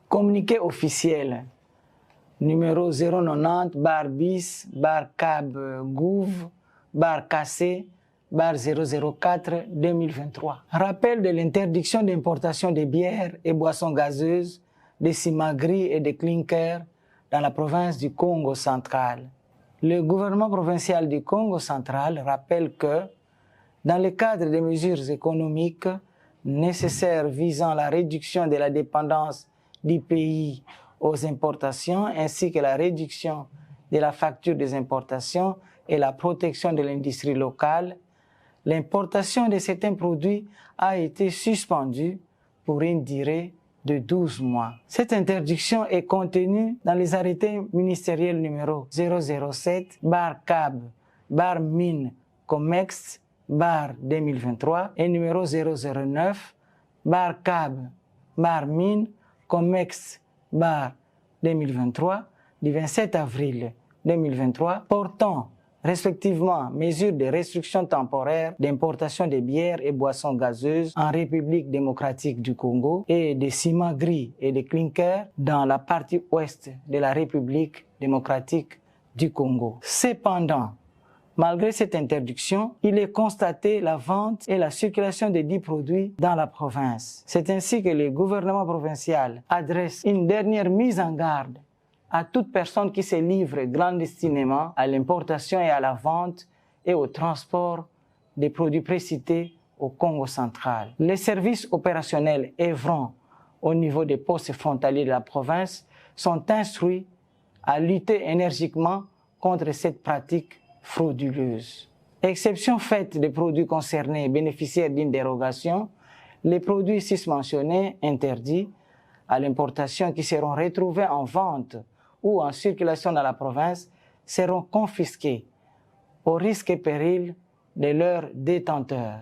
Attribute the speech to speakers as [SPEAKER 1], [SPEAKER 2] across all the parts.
[SPEAKER 1] Communiqué officiel numéro 090-bis-cab-gouv-KC-004-2023. Rappel de l'interdiction d'importation de bières et boissons gazeuses, de cimagris et de clinkers dans la province du Congo central. Le gouvernement provincial du Congo central rappelle que, dans le cadre des mesures économiques nécessaires visant la réduction de la dépendance du pays aux importations ainsi que la réduction de la facture des importations et la protection de l'industrie locale, l'importation de certains produits a été suspendue pour une durée de 12 mois. Cette interdiction est contenue dans les arrêtés ministériels numéro 007-CAB-MIN-COMEX-2023 et numéro 009-CAB-MIN-COMEX-2023 du 27 avril 2023 portant respectivement mesures de restriction temporaire d'importation de bières et boissons gazeuses en République démocratique du Congo et de cimagris et de clinkers dans la partie ouest de la République démocratique du Congo. Cependant, malgré cette interdiction, il est constaté la vente et la circulation de 10 produits dans la province. C'est ainsi que le gouvernement provincial adresse une dernière mise en garde à toute personne qui se livre clandestinement à l'importation et à la vente et au transport des produits précités au Congo central. Les services opérationnels œuvrant au niveau des postes frontaliers de la province sont instruits à lutter énergiquement contre cette pratique frauduleuse. Exception faite des produits concernés bénéficiaires d'une dérogation, les produits susmentionnés interdits à l'importation qui seront retrouvés en vente ou en circulation dans la province seront confisqués au risque et péril de leurs détenteurs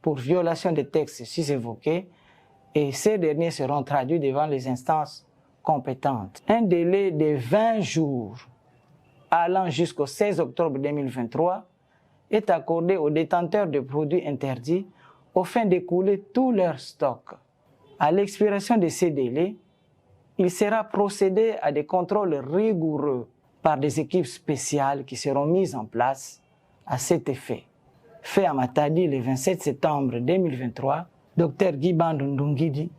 [SPEAKER 1] pour violation des textes sus-évoqués et ces derniers seront traduits devant les instances compétentes. Un délai de 20 jours allant jusqu'au 16 octobre 2023 est accordé aux détenteurs de produits interdits au fin d'écouler tout leur stock. À l'expiration de ces délais, il sera procédé à des contrôles rigoureux par des équipes spéciales qui seront mises en place à cet effet. Fait à Matadi le 27 septembre 2023, Dr Guy Bandundungidi,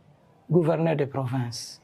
[SPEAKER 1] gouverneur de province.